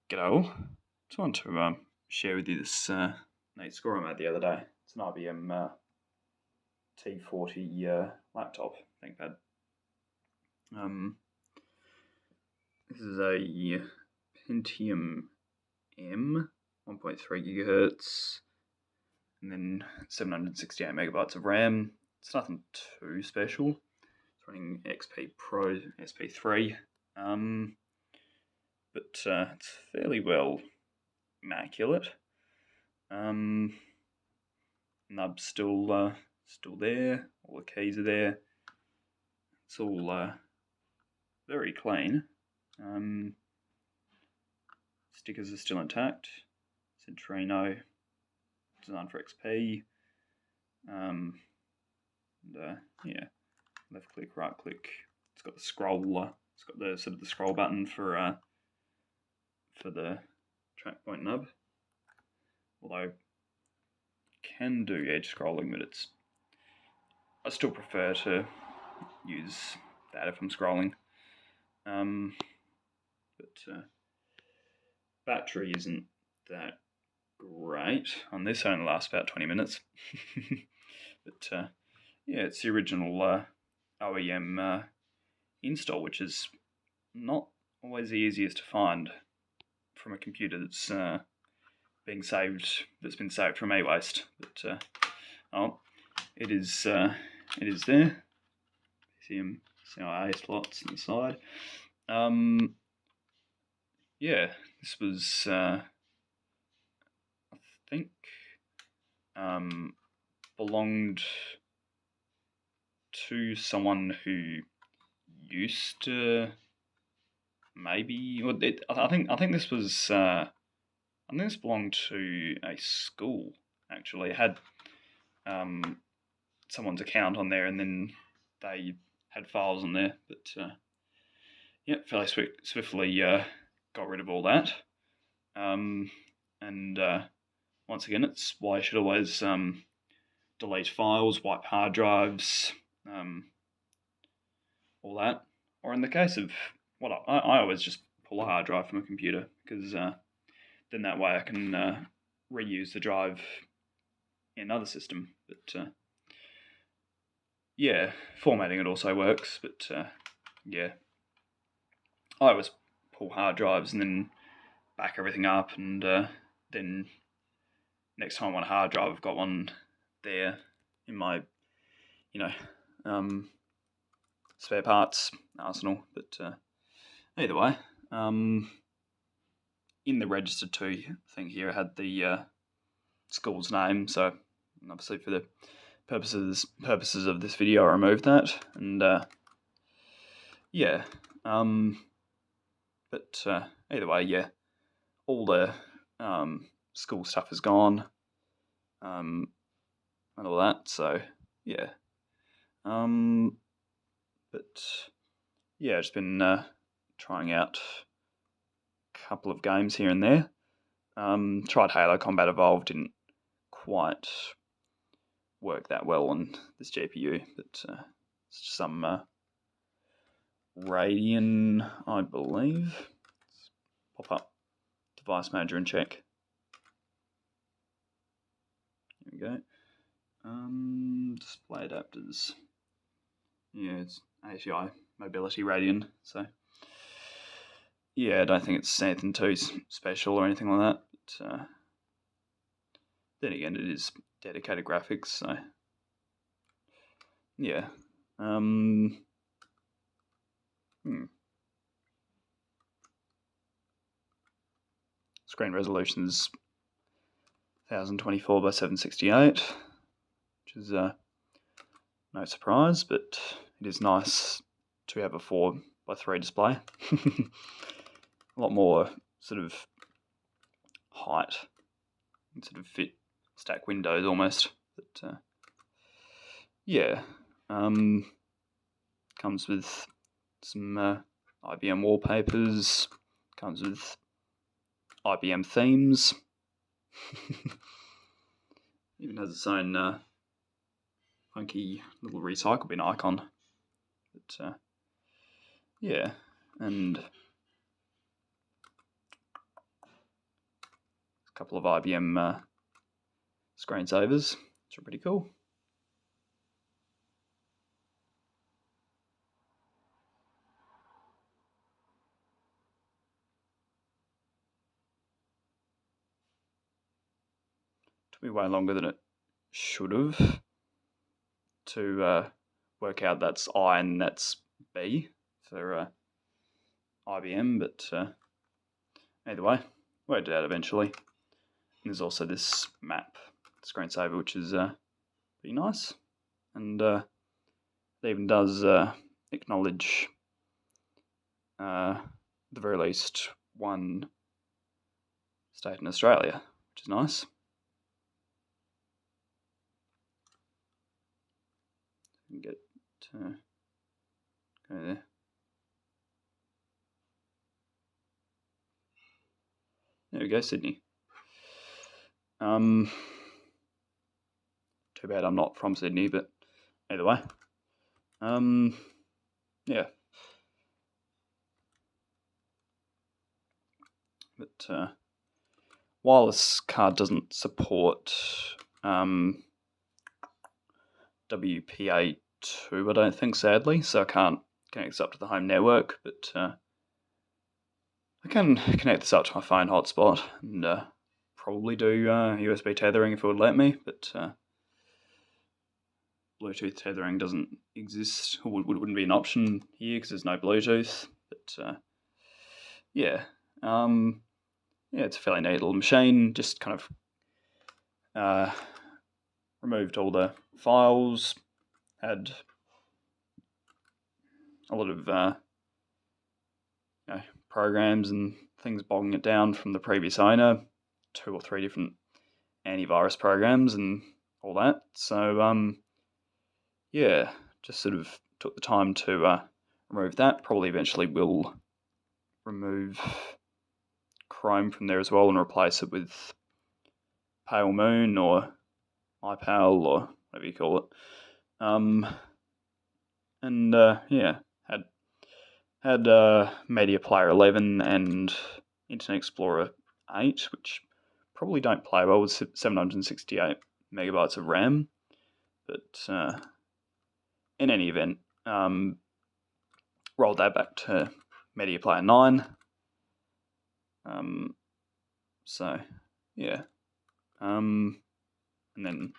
G'day. Just wanted to share with you this neat score I made the other day. It's an IBM T40 laptop ThinkPad. This is a Pentium M, 1.3 gigahertz, and then 768 megabytes of RAM. It's nothing too special. It's running XP Pro SP3. But it's fairly well immaculate. Nub's still there. All the keys are there. It's all very clean. Stickers are still intact. Centrino, designed for XP. Yeah, left click, right click. It's got the scroll. It's got the sort of the scroll button for the track point nub. Although can do edge scrolling, but I still prefer to use that if I'm scrolling. Battery isn't that great on this. Only lasts about 20 minutes. But yeah, it's the original OEM install, which is not always the easiest to find from a computer that's been saved from e-waste. But it is there. CIA slots on the side. Yeah, this was I think belonged to someone who used to maybe. Well, I think this was. I think this belonged to a school. Actually, it had someone's account on there, and then they had files on there. But yeah, fairly swiftly got rid of all that. And once again, it's why you should always delete files, wipe hard drives, all that. Or in the case of I always just pull a hard drive from a computer, because then that way I can reuse the drive in another system. But yeah, formatting it also works. But yeah, I always pull hard drives and then back everything up, and then next time I want a hard drive, I've got one there in my, spare parts arsenal. But either way, in the registered to thing here, I had the school's name, so obviously for the purposes of this video, I removed that, and yeah, but either way, yeah, all the school stuff is gone, and all that. So yeah, but yeah, I've just been trying out a couple of games here and there. Tried Halo Combat Evolved, didn't quite work that well on this GPU, but it's just some Radeon, I believe. Let's pop up device manager and check. Here we go. Display adapters. Yeah, it's ACI Mobility Radeon. So yeah, I don't think it's anything too special or anything like that. But then again, it is dedicated graphics, so yeah. Screen resolution is 1024 by 768, which is no surprise, but it is nice to have a 4:3 display. A lot more sort of height, and sort of fit stack windows almost. But yeah, comes with some IBM wallpapers. Comes with IBM themes. Even has its own funky little recycle bin icon. But yeah, and couple of IBM screensavers, which are pretty cool. Took me way longer than it should have to work out that's I and that's B for IBM, but either way, worked it out eventually. And there's also this map screensaver, which is pretty nice, and it even does acknowledge, at the very least, one state in Australia, which is nice. Get to go there. There we go, Sydney. Too bad I'm not from Sydney, but either way. Yeah. But while this card doesn't support WPA2, I don't think, sadly, so I can't connect this up to the home network, but I can connect this up to my phone hotspot and probably do USB tethering if it would let me, but Bluetooth tethering doesn't exist, or wouldn't be an option here because there's no Bluetooth. But yeah, it's a fairly neat little machine. Just kind of removed all the files, had a lot of programs and things bogging it down from the previous owner, 2 or 3 different antivirus programs and all that. So yeah, just sort of took the time to remove that. Probably eventually will remove Chrome from there as well and replace it with Pale Moon or iPal or whatever you call it. And yeah, had Media Player 11 and Internet Explorer 8, which probably don't play well with 768 megabytes of RAM, but in any event, rolled that back to Media Player 9. So yeah, and then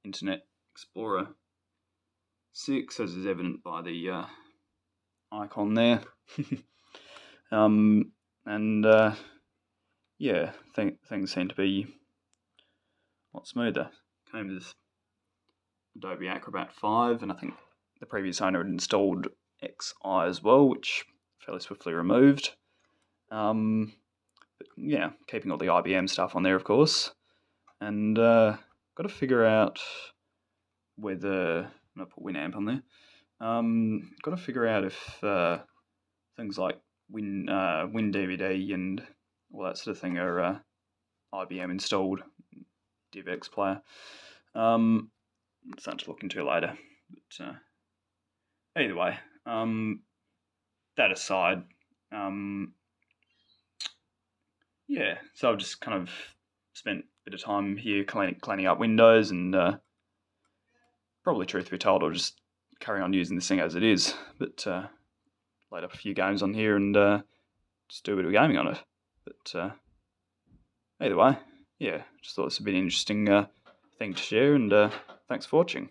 Internet Explorer 6, as is evident by the icon there. And yeah, things seem to be a lot smoother. Came with Adobe Acrobat 5, and I think the previous owner had installed XI as well, which fairly swiftly removed. But yeah, keeping all the IBM stuff on there, of course. And got to figure out whether... I'm going to put Winamp on there. Got to figure out if things like WinDVD and all that sort of thing are IBM installed, DivX player. Something to look into later. But either way, that aside, yeah, so I've just kind of spent a bit of time here cleaning up Windows, and probably, truth be told, I'll just carry on using this thing as it is, but load up a few games on here and just do a bit of gaming on it. But either way, yeah, just thought it's a bit interesting thing to share, and thanks for watching.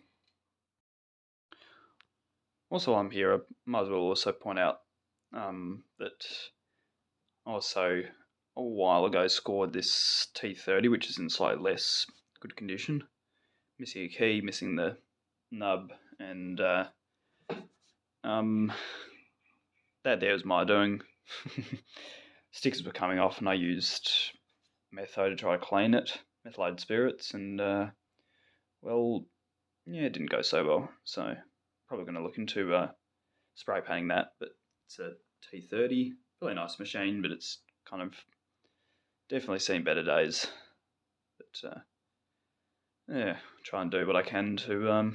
Also, I'm here, I might as well also point out that I also a while ago scored this T30, which is in slightly less good condition. Missing a key, missing the nub, and that there was my doing. Stickers were coming off, and I used metho to try to clean it, methylated spirits, and well, yeah, it didn't go so well. So probably going to look into spray painting that. But it's a T30, really nice machine, but it's kind of definitely seen better days. But yeah, try and do what I can to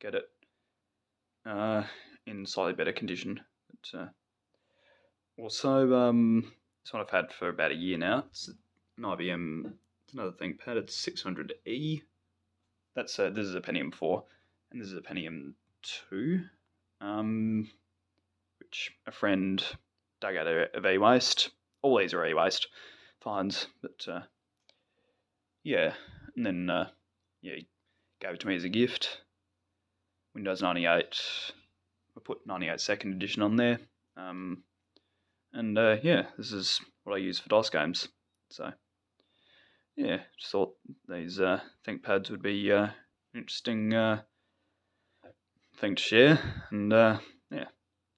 get it in slightly better condition. But also, this one I've had for about a year now. It's an IBM. It's another ThinkPad. It's 600E. That's this is a Pentium 4, and this is a Pentium 2, which a friend dug out of e-waste. All these are e-waste finds, but yeah. And then yeah, he gave it to me as a gift. Windows 98. I put 98 second edition on there. And yeah, this is what I use for DOS games. So yeah, just thought these ThinkPads would be an interesting thing to share. And yeah,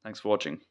thanks for watching.